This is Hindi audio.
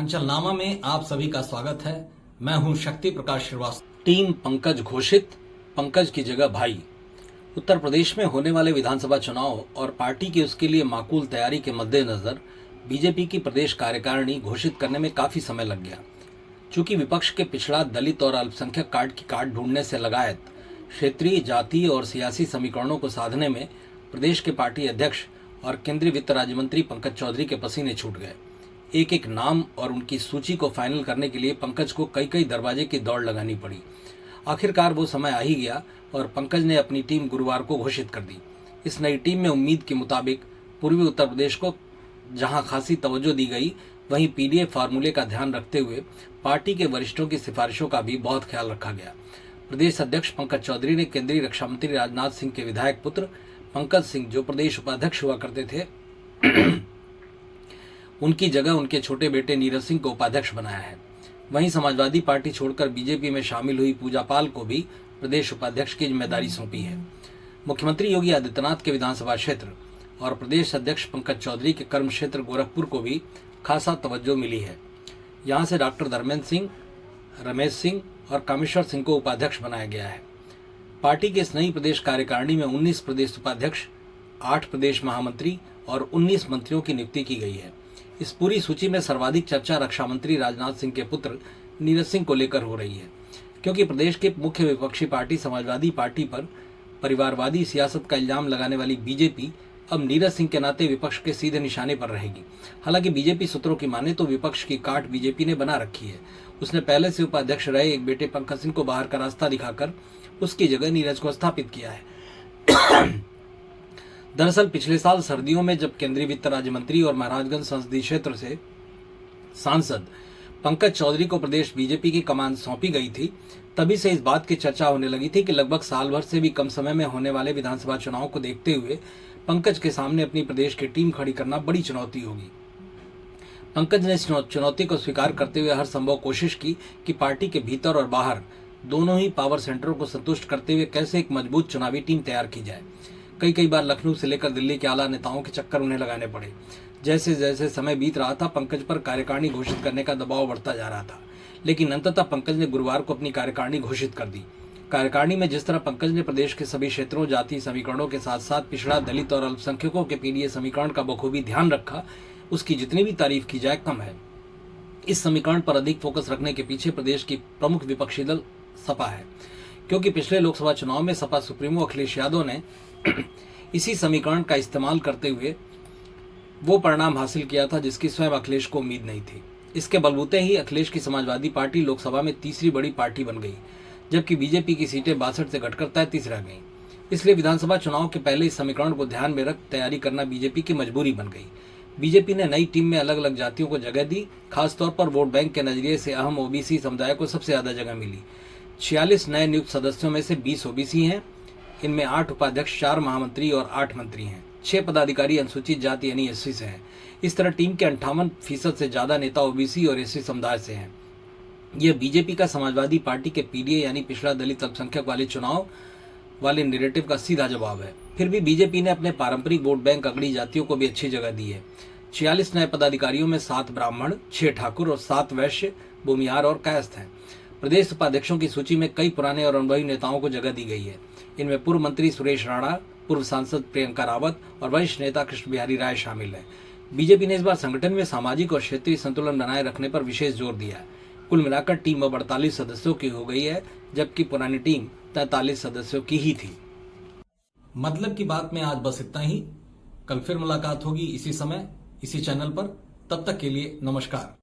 उत्तरांचल नामा में आप सभी का स्वागत है। मैं हूं शक्ति प्रकाश श्रीवास्तव। टीम पंकज घोषित, पंकज की जगह भाई। उत्तर प्रदेश में होने वाले विधानसभा चुनाव और पार्टी की उसके लिए माकूल तैयारी के मद्देनजर बीजेपी की प्रदेश कार्यकारिणी घोषित करने में काफी समय लग गया। चूंकि विपक्ष के पिछड़ा, दलित और अल्पसंख्यक कार्ड की काट ढूंढने से लगायत क्षेत्रीय, जातीय और सियासी समीकरणों को साधने में प्रदेश के पार्टी अध्यक्ष और केंद्रीय वित्त राज्य मंत्री पंकज चौधरी के पसीने छूट गए। एक एक नाम और उनकी सूची को फाइनल करने के लिए पंकज को कई कई दरवाजे की दौड़ लगानी पड़ी। आखिरकार वो समय आ ही गया और पंकज ने अपनी टीम गुरुवार को घोषित कर दी। इस नई टीम में उम्मीद के मुताबिक पूर्वी उत्तर प्रदेश को जहां खासी तवज्जो दी गई, वहीं पीडीए फार्मूले का ध्यान रखते हुए पार्टी के वरिष्ठों की सिफारिशों का भी बहुत ख्याल रखा गया। प्रदेश अध्यक्ष पंकज चौधरी ने केंद्रीय रक्षा मंत्री राजनाथ सिंह के विधायक पुत्र पंकज सिंह, जो प्रदेश उपाध्यक्ष हुआ करते थे, उनकी जगह उनके छोटे बेटे नीरज सिंह को उपाध्यक्ष बनाया है। वहीं समाजवादी पार्टी छोड़कर बीजेपी में शामिल हुई पूजा पाल को भी प्रदेश उपाध्यक्ष की जिम्मेदारी सौंपी है। मुख्यमंत्री योगी आदित्यनाथ के विधानसभा क्षेत्र और प्रदेश अध्यक्ष पंकज चौधरी के कर्म क्षेत्र गोरखपुर को भी खासा तवज्जो मिली है। यहां से डॉक्टर धर्मेंद्र सिंह, रमेश सिंह और कामेश्वर सिंह को उपाध्यक्ष बनाया गया है। पार्टी के इस नई प्रदेश कार्यकारिणी में 19 प्रदेश उपाध्यक्ष, 8 प्रदेश महामंत्री और 19 मंत्रियों की नियुक्ति की गई है। इस पूरी सूची में सर्वाधिक चर्चा रक्षा मंत्री राजनाथ सिंह के पुत्र नीरज सिंह को लेकर हो रही है, क्योंकि प्रदेश की मुख्य विपक्षी पार्टी समाजवादी पार्टी पर परिवारवादी सियासत का इल्जाम लगाने वाली बीजेपी अब नीरज सिंह के नाते विपक्ष के सीधे निशाने पर रहेगी। हालांकि बीजेपी सूत्रों की माने तो विपक्ष की काट बीजेपी ने बना रखी है। उसने पहले से उपाध्यक्ष रहे एक बेटे पंकज सिंह को बाहर का रास्ता दिखाकर उसकी जगह नीरज को स्थापित किया है। दरअसल पिछले साल सर्दियों में जब केंद्रीय वित्त राज्य मंत्री और महाराजगंज संसदीय क्षेत्र से सांसद पंकज चौधरी को प्रदेश बीजेपी की कमान सौंपी गई थी, तभी से इस बात की चर्चा होने लगी थी कि लगभग साल भर से भी कम समय में होने वाले विधानसभा चुनाव को देखते हुए पंकज के सामने अपनी प्रदेश की टीम खड़ी करना बड़ी चुनौती होगी। पंकज ने इस चुनौती को स्वीकार करते हुए हर संभव कोशिश की कि पार्टी के भीतर और बाहर दोनों ही पावर सेंटरों को संतुष्ट करते हुए कैसे एक मजबूत चुनावी टीम तैयार की जाए। कई बार लखनऊ से लेकर दिल्ली के आला नेताओं के चक्कर उन्हें लगाने पड़े। जैसे जैसे समय बीत रहा था, पंकज पर कार्यकारिणी घोषित करने का दबाव बढ़ता जा रहा था, लेकिन अंततः पंकज ने गुरुवार को अपनी कार्यकारिणी घोषित कर दी। कार्यकारिणी में जिस तरह पंकज ने प्रदेश के सभी क्षेत्रों, जातीय समीकरणों के साथ साथ पिछड़ा, दलित और अल्पसंख्यकों के पीडीए समीकरण का बखूबी ध्यान रखा, उसकी जितनी भी तारीफ की जाए कम है। इस समीकरण पर अधिक फोकस रखने के पीछे प्रदेश की प्रमुख विपक्षी दल सपा है, क्योंकि पिछले लोकसभा चुनाव में सपा सुप्रीमो अखिलेश यादव ने इसी समीकरण का इस्तेमाल करते हुए वो परिणाम हासिल किया था जिसकी स्वयं अखिलेश को उम्मीद नहीं थी। इसके बलबूते ही अखिलेश की समाजवादी पार्टी लोकसभा में तीसरी बड़ी पार्टी बन गई, जबकि बीजेपी की सीटें 62 से घटकर 33 रह गईं। इसलिए विधानसभा चुनाव के पहले इस समीकरण को ध्यान में रख तैयारी करना बीजेपी की मजबूरी बन गई। बीजेपी ने नई टीम में अलग अलग जातियों को जगह दी। खासतौर पर वोट बैंक के नजरिए से अहम ओबीसी समुदाय को सबसे ज्यादा जगह मिली। 46 नए नियुक्त सदस्यों में से 20 ओबीसी हैं। इनमें 8 उपाध्यक्ष, 4 महामंत्री और 8 मंत्री हैं। 6 पदाधिकारी अनुसूचित जाति यानी एससी से हैं। इस तरह टीम के 58% से ज्यादा नेता ओबीसी और एससी समुदाय से हैं। यह बीजेपी का समाजवादी पार्टी के पीडीए यानी पिछड़ा, दलित, अल्पसंख्यक वाले चुनाव वाले नैरेटिव का सीधा जवाब है। फिर भी बीजेपी ने अपने पारंपरिक वोट बैंक अगड़ी जातियों को भी अच्छी जगह दी है। 46 नए पदाधिकारियों में 7 ब्राह्मण, 6 ठाकुर और 7 वैश्य, भूमिहार और कायस्थ हैं। प्रदेश उपाध्यक्षों की सूची में कई पुराने और अनुभवी नेताओं को जगह दी गई है। इनमें पूर्व मंत्री सुरेश राणा, पूर्व सांसद प्रियंका रावत और वरिष्ठ नेता कृष्ण बिहारी राय शामिल हैं। बीजेपी ने इस बार संगठन में सामाजिक और क्षेत्रीय संतुलन बनाए रखने पर विशेष जोर दिया है। कुल मिलाकर टीम अब 48 सदस्यों की हो गई है, जबकि पुरानी टीम 43 सदस्यों की ही थी। मतलब की बात में आज बस इतना ही। कल फिर मुलाकात होगी इसी समय, इसी चैनल पर। तब तक के लिए नमस्कार।